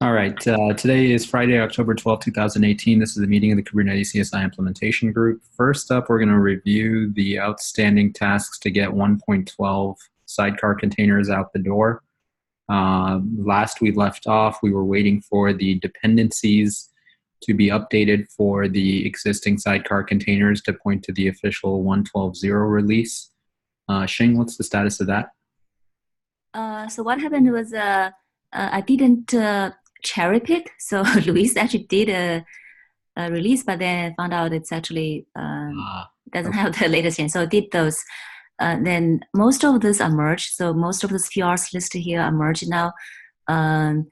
All right. Today is Friday, October 12th, 2018. This is the meeting of the Kubernetes CSI implementation group. First up, we're going to review the outstanding tasks to get 1.12 sidecar containers out the door. Last we left off, we were waiting for the dependencies to be updated for the existing sidecar containers to point to the official 112.0 release. Shing, what's the status of that? So what happened was I didn't cherry pick. So Luis actually did a release, but then I found out it's actually doesn't have the latest change. So I did those. Then most of these are merged. So most of these PRs listed here are merged now. The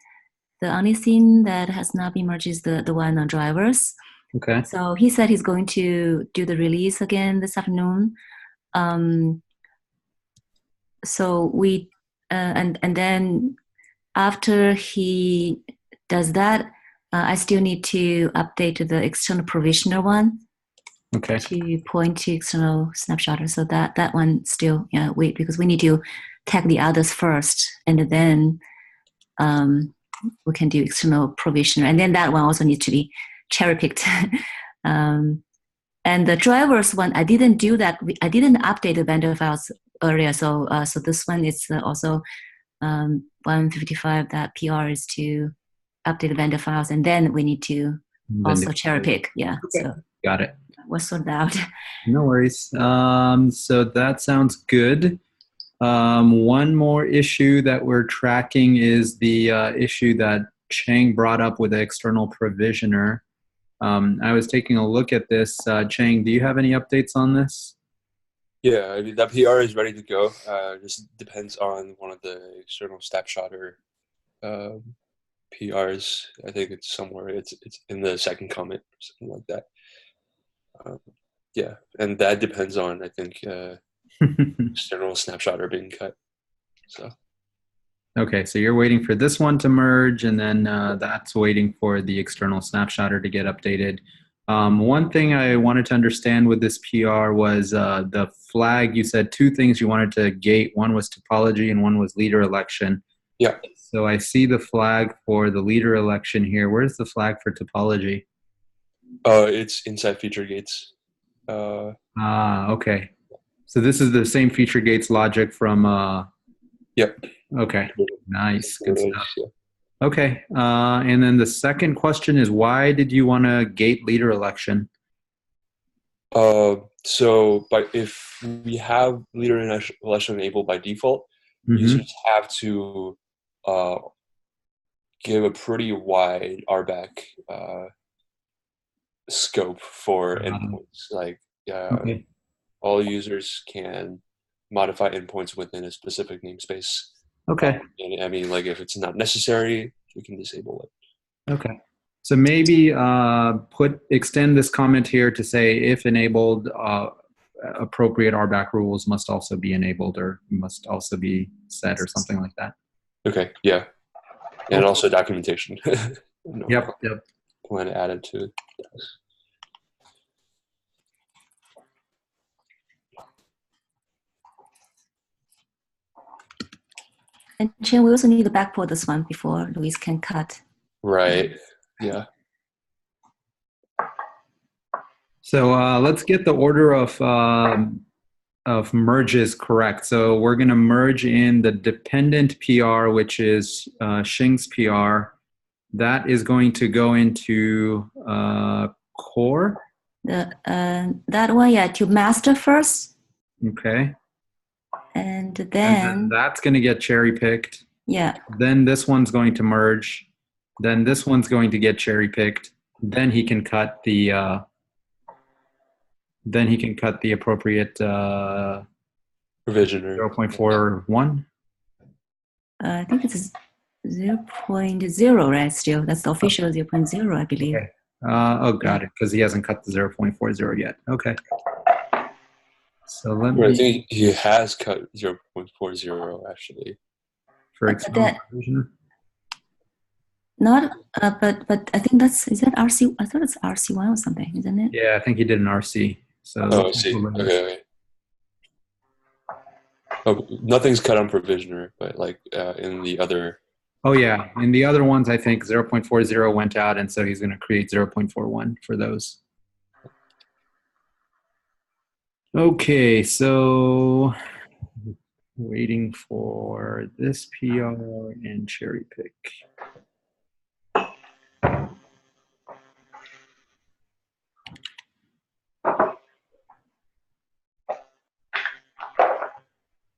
only thing that has not been merged is the one on drivers. Okay. So he said he's going to do the release again this afternoon. So we and then after he does that, I still need to update the external provisioner one. Okay. To point to external snapshotter. So that one still wait, because we need to tag the others first, and then we can do external provisioner, and then that one also needs to be cherry picked. And the drivers one, I didn't do that. I didn't update the vendor files earlier, so this one is also 155. That PR is to update the vendor files, and then we need to also cherry pick. Yeah. Okay. So got it. We'll sort that out. No worries. So that sounds good. One more issue that we're tracking is the issue that Chang brought up with the external provisioner. I was taking a look at this. Chang, do you have any updates on this? Yeah, I mean, that PR is ready to go. Just depends on one of the external snapshotter PRs. I think it's somewhere. It's in the second comment or something like that. Yeah, and that depends on, I think, external snapshotter being cut. So. Okay, so you're waiting for this one to merge, and then that's waiting for the external snapshotter to get updated. One thing I wanted to understand with this PR was the flag. You said two things you wanted to gate. One was topology and one was leader election. Yeah. So I see the flag for the leader election here. Where's the flag for topology? It's inside feature gates. Okay. So this is the same feature gates logic from... Yep. Okay. Nice. Good stuff. Yeah. Okay. And then the second question is, why did you want to gate leader election? But if we have leader election enabled by default, users have to give a pretty wide RBAC scope for endpoints. Like all users can modify endpoints within a specific namespace. Okay. And I mean, like, if it's not necessary, we can disable it. Okay. So maybe extend this comment here to say, if enabled, appropriate RBAC rules must also be enabled or must also be set or something like that. Okay. Yeah. And also documentation. Yep. When added to it. And Chen, we also need to backport this one before Luis can cut. Right. Yeah. So let's get the order of merges correct. So we're going to merge in the dependent PR, which is Xing's PR. That is going to go into core. That one, yeah, to master first. Okay. And then that's going to get cherry picked. Yeah. Then this one's going to merge. Then this one's going to get cherry picked. Then he can cut the appropriate provisioner 0.41. I think it's 0.0, right? Still, that's the official 0.0, I believe. Okay. Got it. Because he hasn't cut the 0.40 yet. Okay. So let me. I think he has cut 0.40 actually. For example, not, but I think is that RC? I thought it's RC1 or something, isn't it? Yeah, I think he did an RC. So. Oh, I see. Okay. Oh, nothing's cut on provisioner, but like in the other Oh yeah, and the other ones I think 0.40 went out, and so he's going to create 0.41 for those. Okay, so waiting for this PR and cherry pick.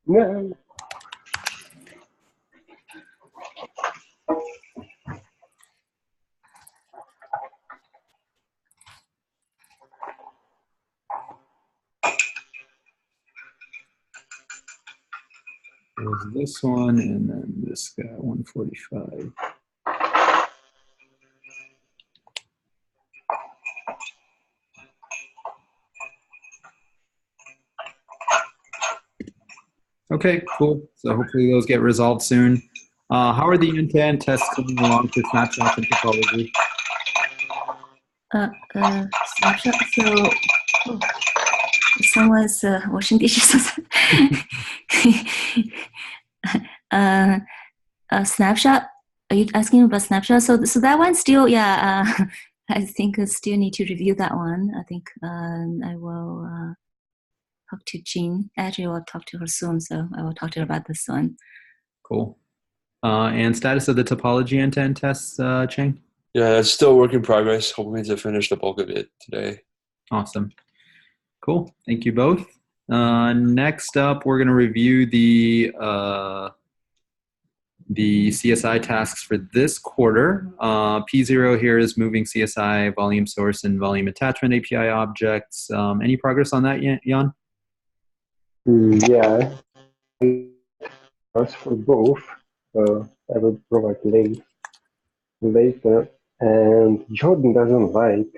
No. There's this one, and then this guy, 145. Okay, cool. So hopefully those get resolved soon. How are the end-to-end tests coming along for snapshots and topology? Snapshot. So, someone's washing dishes. Snapshot. Are you asking about snapshot? So that one still, yeah. I think I still need to review that one. I think I will talk to Jean. Actually, I'll talk to her soon, so I will talk to her about this one. Cool. And status of the topology end-to-end tests, Cheng? Yeah, it's still a work in progress. Hoping to finish the bulk of it today. Awesome. Cool. Thank you both. Next up, we're going to review the CSI tasks for this quarter. P0 here is moving CSI volume source and volume attachment API objects. Any progress on that yet, Jan? Yeah. As for both, I will provide links later. And Jordan doesn't like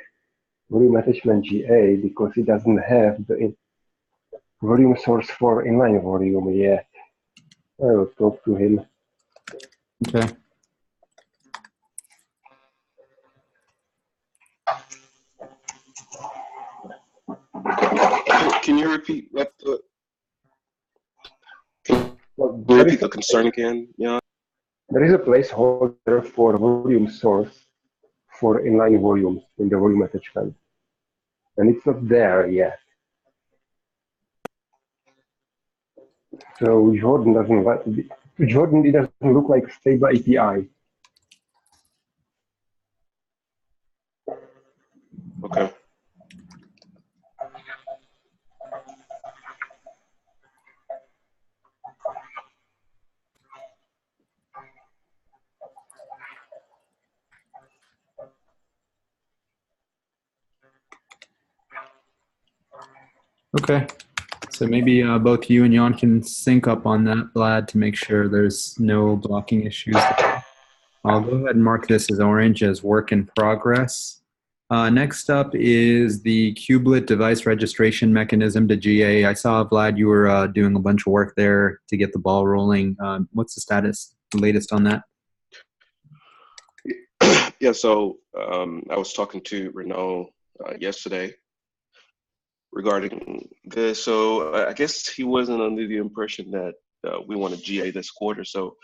volume attachment GA because it doesn't have the volume source for inline volume yet. I will talk to him. Okay. Can you repeat what the Well, repeat the concern again? Yeah. there is a placeholder for volume source for inline volumes in the volume attachment, and it's not there yet. So Jordan doesn't like. Jordan, it doesn't look like a stable API. Okay. Okay. So maybe both you and Jan can sync up on that, Vlad, to make sure there's no blocking issues. I'll go ahead and mark this as orange as work in progress. Next up is the kubelet device registration mechanism to GA. I saw, Vlad, you were doing a bunch of work there to get the ball rolling. What's the status, the latest on that? Yeah, so I was talking to Renaud yesterday regarding this. So I guess he wasn't under the impression that we want to GA this quarter. So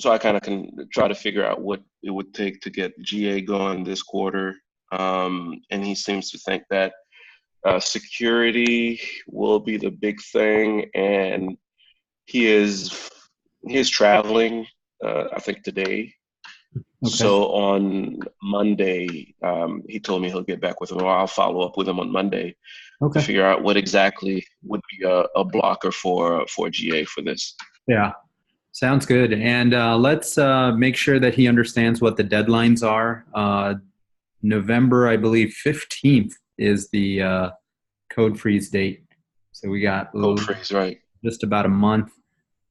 so I kind of can try to figure out what it would take to get GA going this quarter. And he seems to think that security will be the big thing, and he is traveling, I think today. Okay. So on Monday, he told me he'll get back with him, or I'll follow up with him on Monday to figure out what exactly would be a blocker for GA for this. Yeah, sounds good. And let's make sure that he understands what the deadlines are. November, I believe, 15th is the code freeze date. So we got Code freeze, right? Just about a month.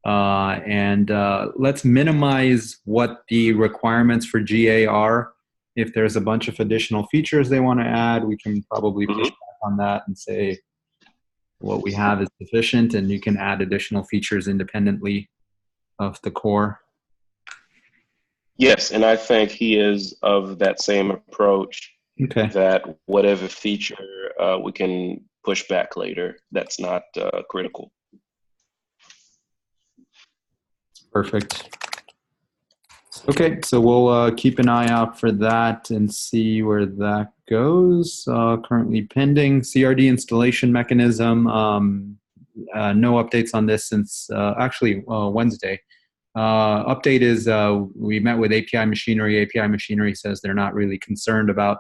And let's minimize what the requirements for GA are. If there's a bunch of additional features they want to add, we can probably push back on that and say what we have is sufficient, and you can add additional features independently of the core. Yes, and I think he is of that same approach. Okay. That whatever feature we can push back later, that's not critical. Perfect. Okay, so we'll keep an eye out for that and see where that goes. Currently pending CRD installation mechanism. No updates on this since actually Wednesday. Update is we met with API Machinery. API Machinery says they're not really concerned about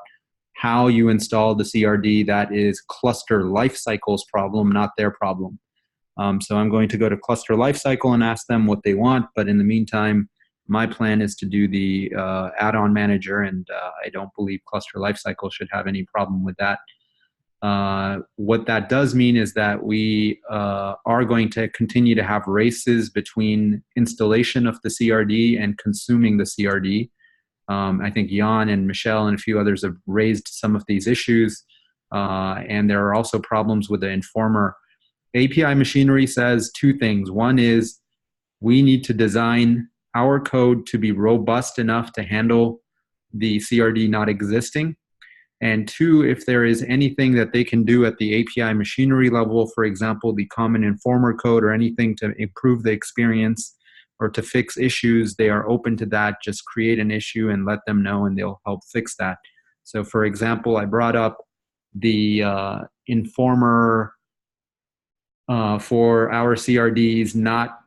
how you install the CRD. That is cluster lifecycle's problem, not their problem. So I'm going to go to cluster lifecycle and ask them what they want. But in the meantime, my plan is to do the add-on manager, and I don't believe cluster lifecycle should have any problem with that. What that does mean is that we are going to continue to have races between installation of the CRD and consuming the CRD. I think Jan and Michelle and a few others have raised some of these issues, and there are also problems with the informer. API Machinery says two things. One is we need to design our code to be robust enough to handle the CRD not existing. And two, if there is anything that they can do at the API Machinery level, for example, the common informer code or anything to improve the experience or to fix issues, they are open to that. Just create an issue and let them know and they'll help fix that. So for example, I brought up the informer for our CRDs not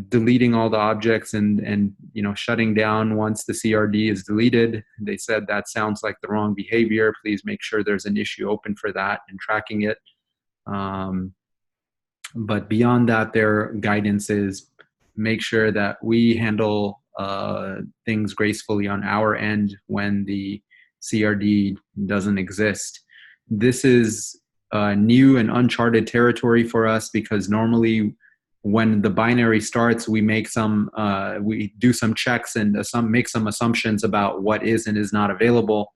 deleting all the objects and shutting down once the CRD is deleted. They said that sounds like the wrong behavior. Please make sure there's an issue open for that and tracking it. But beyond that, their guidance is make sure that we handle things gracefully on our end when the CRD doesn't exist. This is new and uncharted territory for us because normally when the binary starts, we make we do some checks and make some assumptions about what is and is not available.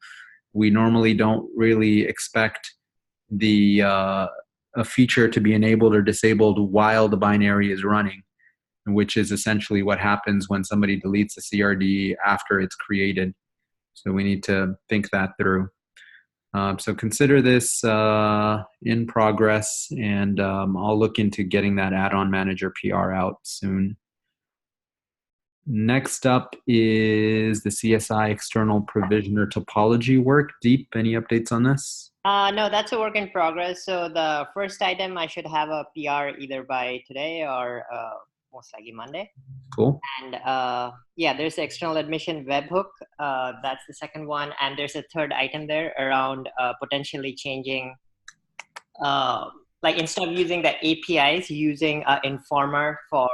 We normally don't really expect a feature to be enabled or disabled while the binary is running, which is essentially what happens when somebody deletes a CRD after it's created. So we need to think that through. So consider this in progress, and I'll look into getting that add-on manager PR out soon. Next up is the CSI external provisioner topology work. Deep, any updates on this? No, that's a work in progress. So the first item, I should have a PR either by today or most likely Monday. Cool. And yeah, there's the external admission webhook. That's the second one. And there's a third item there around potentially changing, like instead of using the APIs, using an informer for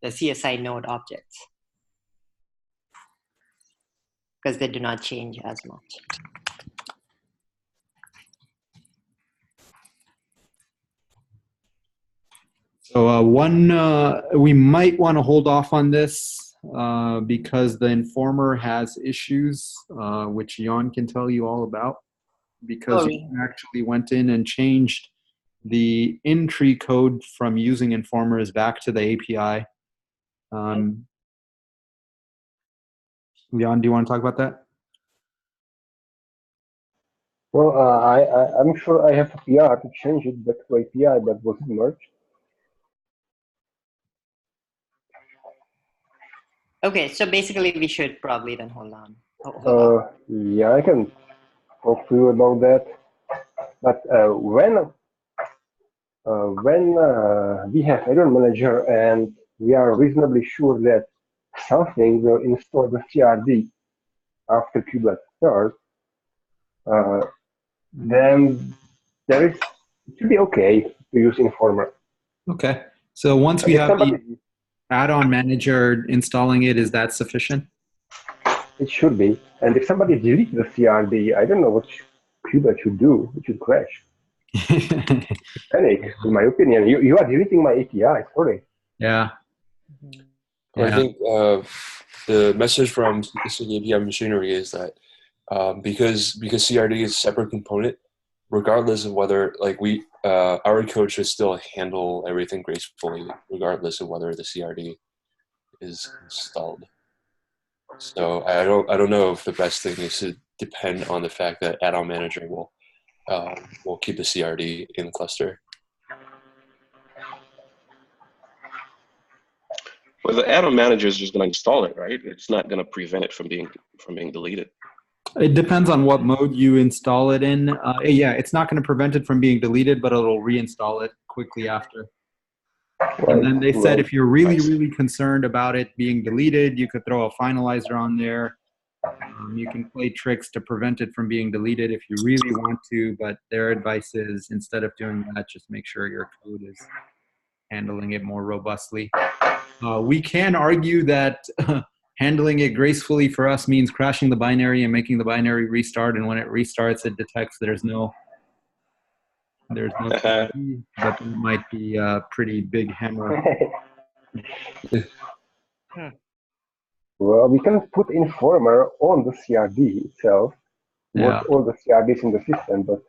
the CSI node objects. Because they do not change as much. So we might want to hold off on this because the informer has issues, which Jan can tell you all about, because he actually went in and changed the in-tree code from using informers back to the API. Jan, do you want to talk about that? Well, I'm sure I have a PR to change it back to API, but was it merged? Okay, so basically we should probably then hold on. Yeah, I can talk to you about that. But when we have add-on manager and we are reasonably sure that something will install the CRD after kubelet start, then it should be okay to use informer. Okay. So once we have the add-on manager installing it, is that sufficient? It should be. And if somebody deletes the CRD, I don't know what kubelet should do. It should crash. Panic, in my opinion. You are deleting my API, sorry. Yeah. I think the message from SIG API Machinery is that because CRD is a separate component, regardless of whether our code should still handle everything gracefully, regardless of whether the CRD is installed. So I don't know if the best thing is to depend on the fact that add-on manager will keep the CRD in cluster. Well, the add-on manager is just going to install it, right? It's not going to prevent it from being deleted. It depends on what mode you install it in. Yeah, it's not going to prevent it from being deleted, but it'll reinstall it quickly after. And then they said if you're really, really concerned about it being deleted, you could throw a finalizer on there. You can play tricks to prevent it from being deleted if you really want to, but their advice is instead of doing that, just make sure your code is handling it more robustly. We can argue that handling it gracefully for us means crashing the binary and making the binary restart, and when it restarts, it detects there's no CRD, but that might be a pretty big hammer. Well, we can put informer on the CRD itself, Yeah. all the CRDs in the system, but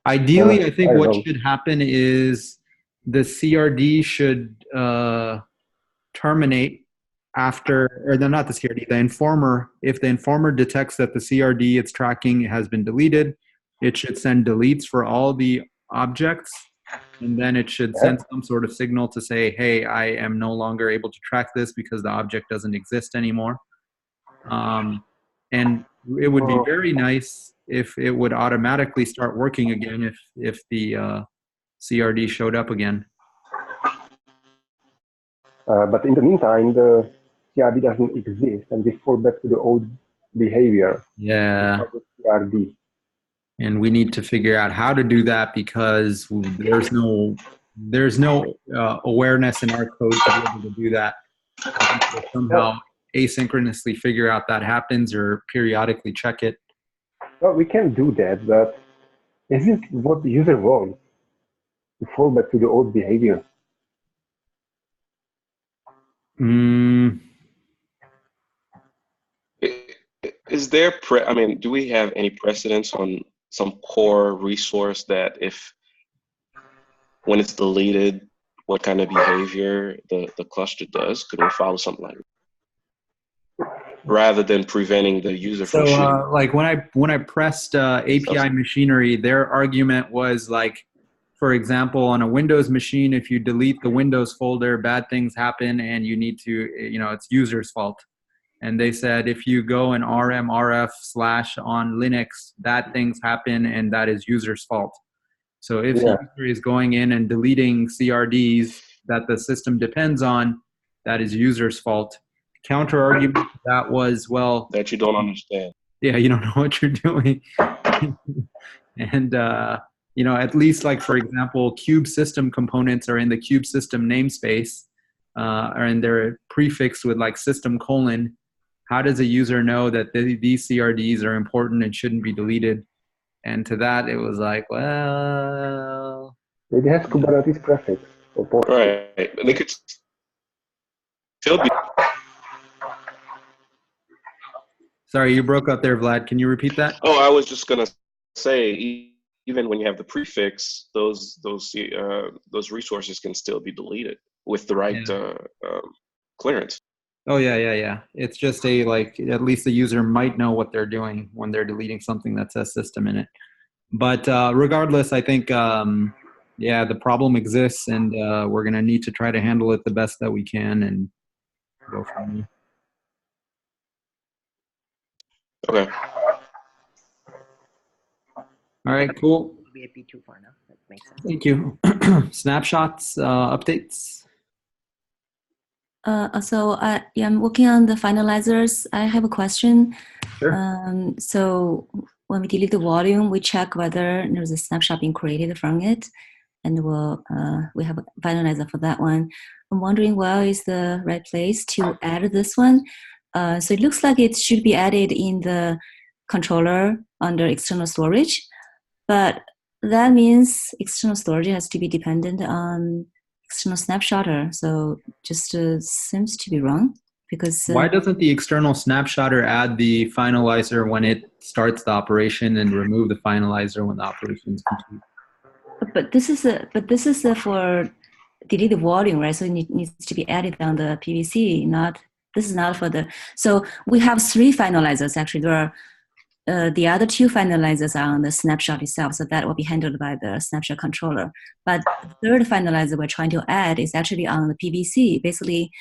ideally, I think I what don't. should happen is the CRD should terminate after, or not the CRD, the informer. If the informer detects that the CRD it's tracking has been deleted, it should send deletes for all the objects, and then it should send some sort of signal to say, hey, I am no longer able to track this because the object doesn't exist anymore. And it would be very nice if it would automatically start working again if the CRD showed up again. But in the meantime, the CRD doesn't exist, and we fall back to the old behavior. Yeah. Of the CRD. And we need to figure out how to do that because there's no awareness in our code to be able to do that. Somehow asynchronously figure out that happens or periodically check it. Well, we can do that, but is it what the user wants? To fall back to the old behavior? Is there, I mean, do we have any precedence on some core resource that if, when it's deleted, what kind of behavior the cluster does? Could we follow something like that? Rather than preventing the user from shooting? Like when I pressed API machinery, their argument was like, for example, on a Windows machine, if you delete the Windows folder, bad things happen and you need to, it's user's fault. And they said, if you go and rmrf/ on Linux, bad things happen and that is user's fault. So if the user is going in and deleting CRDs that the system depends on, that is user's fault. Counter argument to that was, well, that you don't understand. Yeah, you don't know what you're doing. And, at least like, for example, cube system components are in the cube system namespace, and they're prefixed with like system : how does a user know that these CRDs are important and shouldn't be deleted? And to that, it was like, well... It has Kubernetes prefix. Right. They could still be... Sorry, you broke up there, Vlad. Can you repeat that? Oh, I was just going to say, even when you have the prefix, those resources can still be deleted with the right clearance. Oh, yeah. It's just at least the user might know what they're doing when they're deleting something that says system in it. But regardless, I think, the problem exists, and we're going to need to try to handle it the best that we can and go from there. Okay. All right, cool. VIP2 for now. That makes sense. Thank you. Snapshots, updates? I'm working on the finalizers. I have a question. Sure. So when we delete the volume, we check whether there's a snapshot being created from it, and we have a finalizer for that one. I'm wondering where is the right place to add this one. So it looks like it should be added in the controller under external storage, but that means external storage has to be dependent on external snapshotter. So just seems to be wrong because... Why doesn't the external snapshotter add the finalizer when it starts the operation and remove the finalizer when the operation is complete? But this is for delete the volume, right? So it needs to be added on the PVC, this is not for the... So we have 3 finalizers actually. There are the other 2 finalizers are on the snapshot itself, so that will be handled by the snapshot controller. But the 3rd finalizer we're trying to add is actually on the PVC. Basically,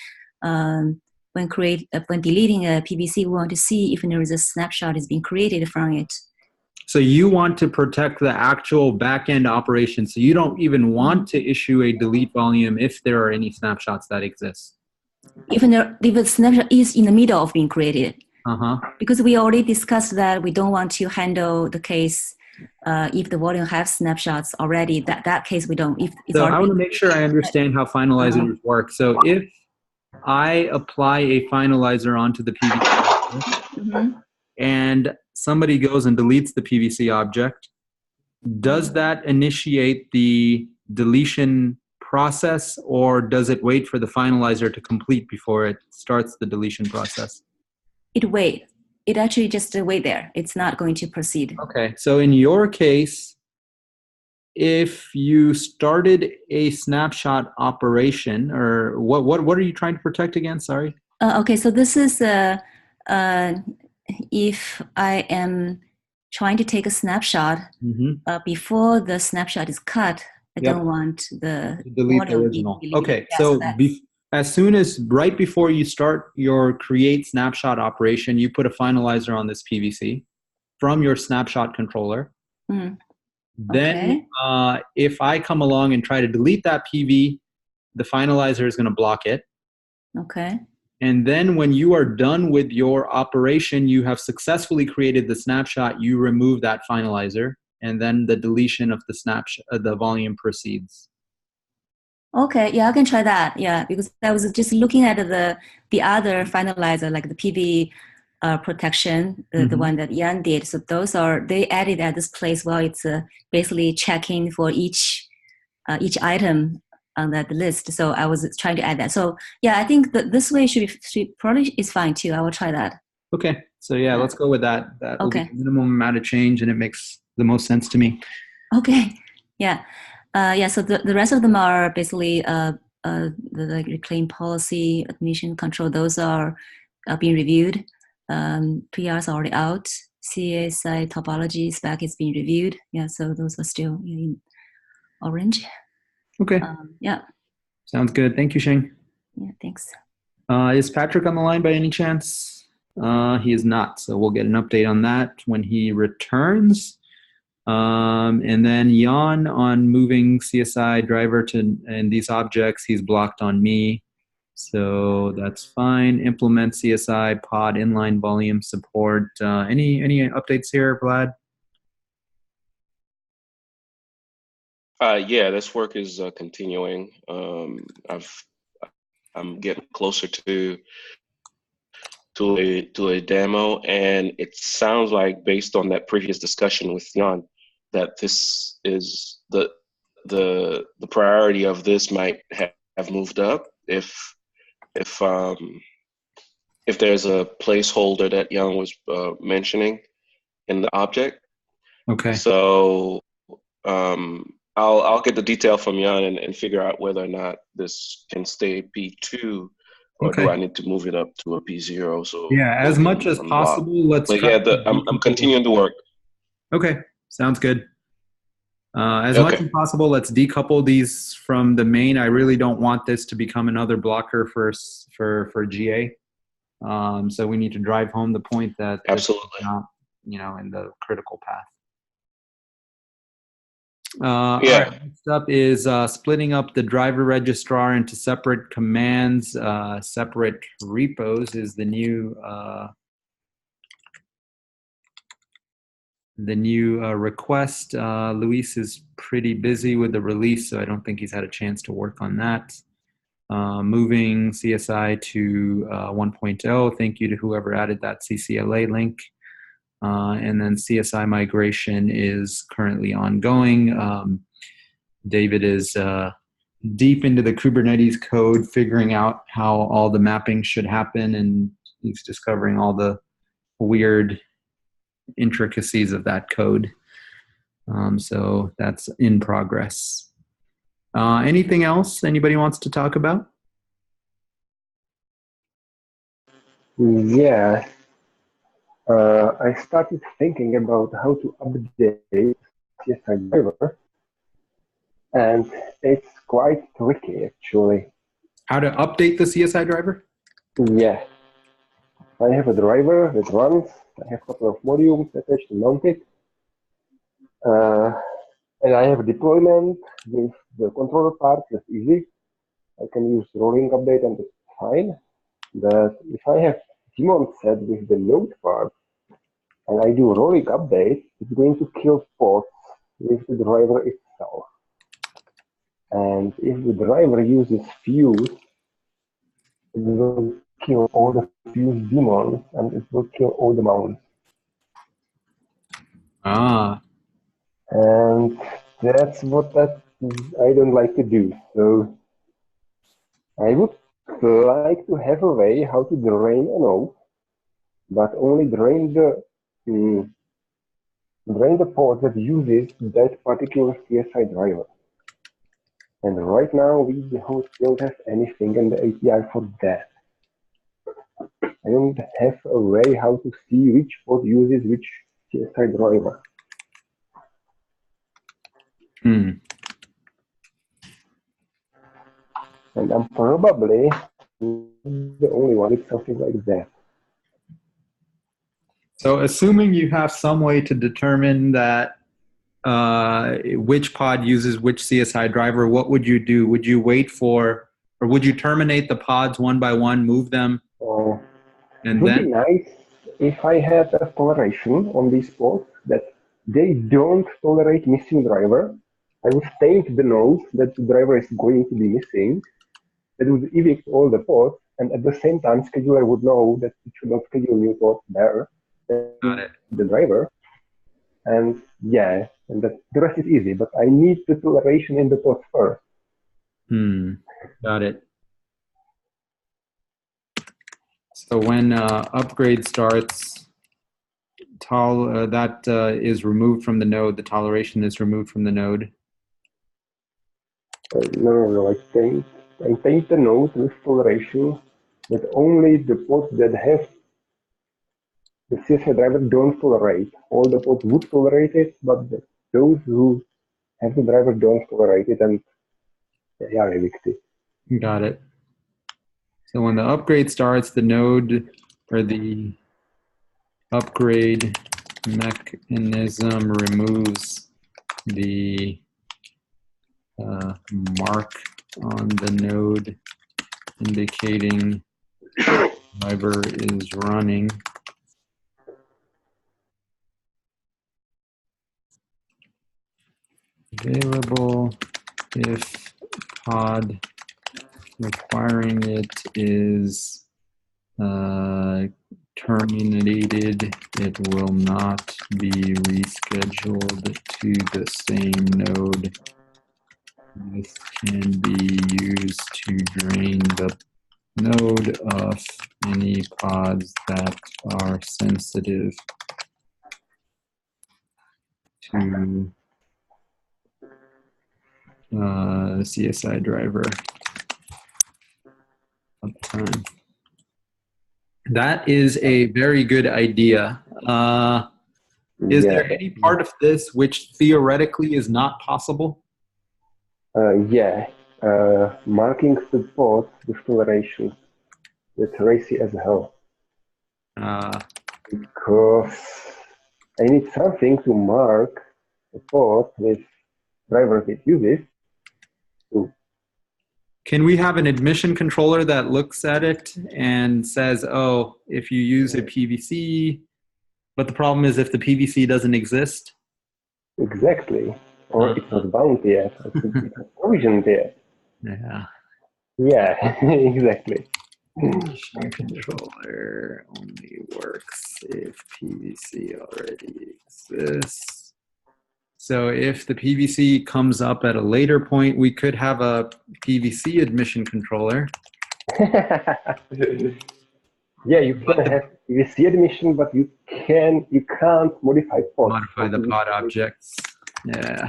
when deleting a PVC, we want to see if there is a snapshot is being created from it. So you want to protect the actual back-end operation. So you don't even want to issue a delete volume if there are any snapshots that exist. Even if a snapshot is in the middle of being created. Because we already discussed that we don't want to handle the case if the volume has snapshots already. That case we don't. So I want to make sure I understand how finalizers work. So if I apply a finalizer onto the PVC and somebody goes and deletes the PVC object, does that initiate the deletion process, or does it wait for the finalizer to complete before it starts the deletion process? It actually just wait there. It's not going to proceed. Okay, so in your case, if you started a snapshot operation, or what are you trying to protect against? Sorry. Okay, so this is if I am trying to take a snapshot before the snapshot is cut, I don't want the delete the original. Okay, so as soon as right before you start your create snapshot operation, you put a finalizer on this PVC from your snapshot controller. Then if I come along and try to delete that PV, the finalizer is going to block it. Okay. And then when you are done with your operation, you have successfully created the snapshot, you remove that finalizer, and then the deletion of the snapshot, the volume proceeds. Okay, yeah, I can try that. Yeah, because I was just looking at the other finalizer, like the PV protection, the one that Jan did. So those they added at this place where it's basically checking for each item on that list. So I was trying to add that. So yeah, I think that this way should probably is fine too. I will try that. Okay, so yeah, let's go with that. That will be the minimum amount of change, and it makes the most sense to me. Okay, yeah. So the rest of them are basically the reclaim policy, admission control. Those are being reviewed. PRs are already out. Csi topology spec is being reviewed. Yeah, so those are still in orange. Okay. Yeah. Sounds good. Thank you, Shing. Yeah, thanks. Is Patrick on the line by any chance? He is not, so we'll get an update on that when he returns. And then Jan on moving CSI driver and these objects, he's blocked on me. So that's fine. Implement CSI pod inline volume support. Any updates here, Vlad? Yeah, this work is continuing. I'm getting closer to a demo, and it sounds like, based on that previous discussion with Jan, that this is the priority of this might have moved up if there's a placeholder that Jan was mentioning in the object. Okay. So I'll get the detail from Jan and figure out whether or not this can stay P2, or do I need to move it up to a P0? So yeah, as much as possible, let's try. Yeah, I'm continuing to work. Okay, sounds good. As much as possible, let's decouple these from the main. I really don't want this to become another blocker for GA. So we need to drive home the point that absolutely not, in the critical path. All right, next up is splitting up the driver registrar into separate commands, separate repos is the new request. Luis is pretty busy with the release, so I don't think he's had a chance to work on that. Moving CSI to 1.0. Thank you to whoever added that CCLA link. And then CSI migration is currently ongoing. David is deep into the Kubernetes code, figuring out how all the mapping should happen, and he's discovering all the weird intricacies of that code. So that's in progress. Anything else anybody wants to talk about? Yeah. I started thinking about how to update CSI driver, and it's quite tricky, actually. How to update the CSI driver? Yeah. I have a driver that runs. I have a couple of modules attached to mount it. And I have a deployment with the controller part. That's easy. I can use rolling update and it's fine. But if I have daemon set with the node part and I do rolling update, it's going to kill pods with the driver itself. And if the driver uses fuse, it will kill all the fuse daemons and it will kill all the mounts. Ah, And that's what I don't like to do. So I would like to have a way how to drain a node, but only drain the port that uses that particular CSI driver. And right now we don't have anything in the API for that. I don't have a way how to see which port uses which CSI driver. And I'm probably the only one with something like that. So assuming you have some way to determine that which pod uses which CSI driver, what would you do? Would you wait for, or would you terminate the pods one by one, move them, It and would be then? nice if I had a toleration on these ports that they don't tolerate missing driver. I would state the nodes that the driver is going to be missing. That would evict all the ports, and at the same time, scheduler would know that it should not schedule new ports there. Got it. The driver. And yeah, and the rest is easy, but I need the toleration in the ports first. Got it. So when upgrade starts, that is removed from the node. The toleration is removed from the node. No, I paint the node with toleration, but only the ports that have the CSI driver don't tolerate. All the ports would tolerate it, but those who have the driver don't tolerate it, and they are evicted. Got it. So when the upgrade starts, the node or the upgrade mechanism removes the mark on the node indicating driver is running. Available if pod requiring it is terminated, it will not be rescheduled to the same node. This can be used to drain the node of any pods that are sensitive to CSI driver uptime. That is a very good idea. Is there any part of this which theoretically is not possible? Marking the ports with toleration. That's racy as hell. Because I need something to mark the port with driver it uses. Can we have an admission controller that looks at it and says, oh, if you use a PVC, but the problem is if the PVC doesn't exist? Exactly. Or it's not bound yet. It's not provisioned yet. Yeah. Yeah, exactly. Admission controller only works if PVC already exists. So if the PVC comes up at a later point, we could have a PVC admission controller. Yeah, you can have PVC admission, but you can't modify pods. Modify the pod objects. Yeah.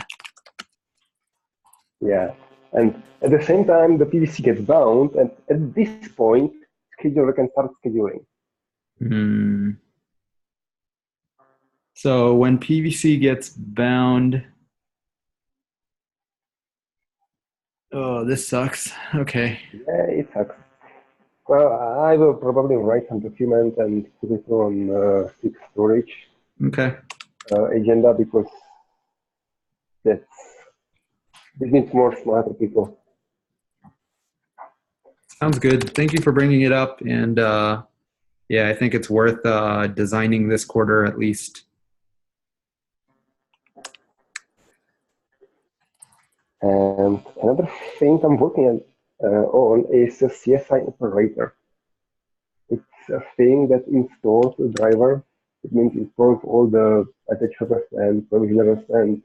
Yeah, and at the same time, the PVC gets bound, and at this point, scheduler can start scheduling. So when PVC gets bound, oh, this sucks. Okay. Yeah, it sucks. Well, I will probably write some document and put it on SIG storage Okay. agenda because it needs more smarter people. Sounds good. Thank you for bringing it up. And yeah, I think it's worth designing this quarter at least. And another thing I'm working on is a CSI operator. It's a thing that installs a driver. It means it installs all the attachers and provisioners and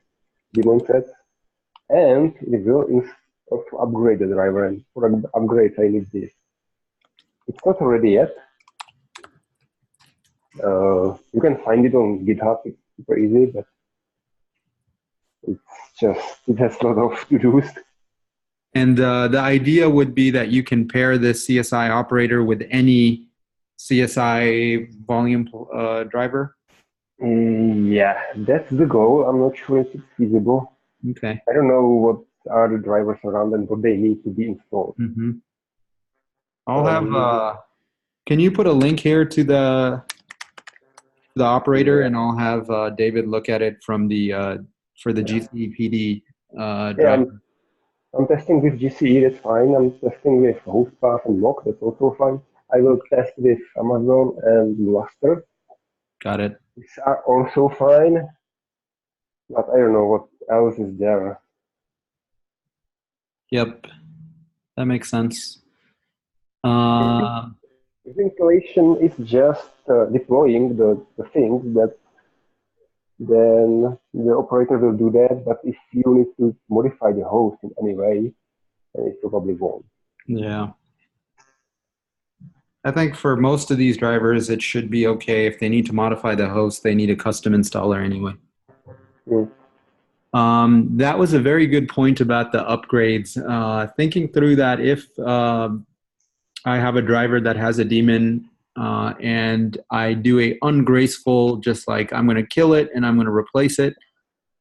daemon sets, and it will also upgrade the driver. And for upgrades, I need this. It's not ready yet. You can find it on GitHub. It's super easy, but it has a lot of to-dos. And the idea would be that you can pair this CSI operator with any CSI volume driver? Yeah, that's the goal. I'm not sure if it's feasible. Okay. I don't know what are the drivers around and what they need to be installed. Mm-hmm. I'll have, can you put a link here to the operator, and I'll have David look at it from the, for the GCPD driver. I'm testing with GCE, that's fine. I'm testing with host path and mock, that's also fine. I will test with Amazon and Gluster. Got it. These are also fine, but I don't know what else is there. Yep, that makes sense. If installation is just deploying the things, that then the operator will do that. But if you need to modify the host in any way, then it probably won't. Yeah. I think for most of these drivers, it should be okay. If they need to modify the host, they need a custom installer anyway. Mm. That was a very good point about the upgrades. Thinking through that, if I have a driver that has a daemon and I do a ungraceful, just like I'm going to kill it and I'm going to replace it,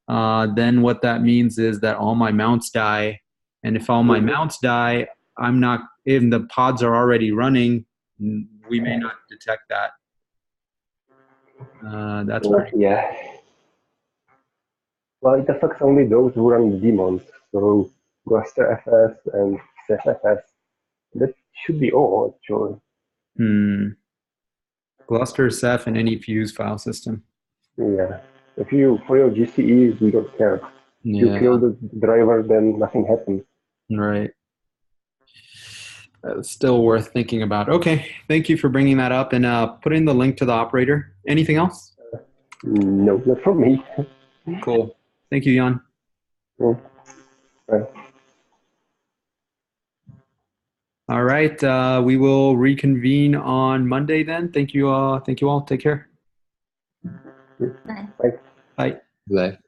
then what that means is that all my mounts die. And if all my mounts die, I'm not, if the pods are already running, we may not detect that. That's yeah. Well, it affects only those who run the daemons. So Gluster FS and Ceph FS. That should be all, actually. Gluster, Ceph, and any fuse file system. Yeah. If you, for your GCE, we don't care. Yeah. If you kill the driver, then nothing happens. Right. That's still worth thinking about. Okay, thank you for bringing that up and putting the link to the operator. Anything else? No, not from me. Cool. Thank you, Jan. Right. All right, we will reconvene on Monday then. Thank you all. Take care. Bye. Bye. Bye. Bye.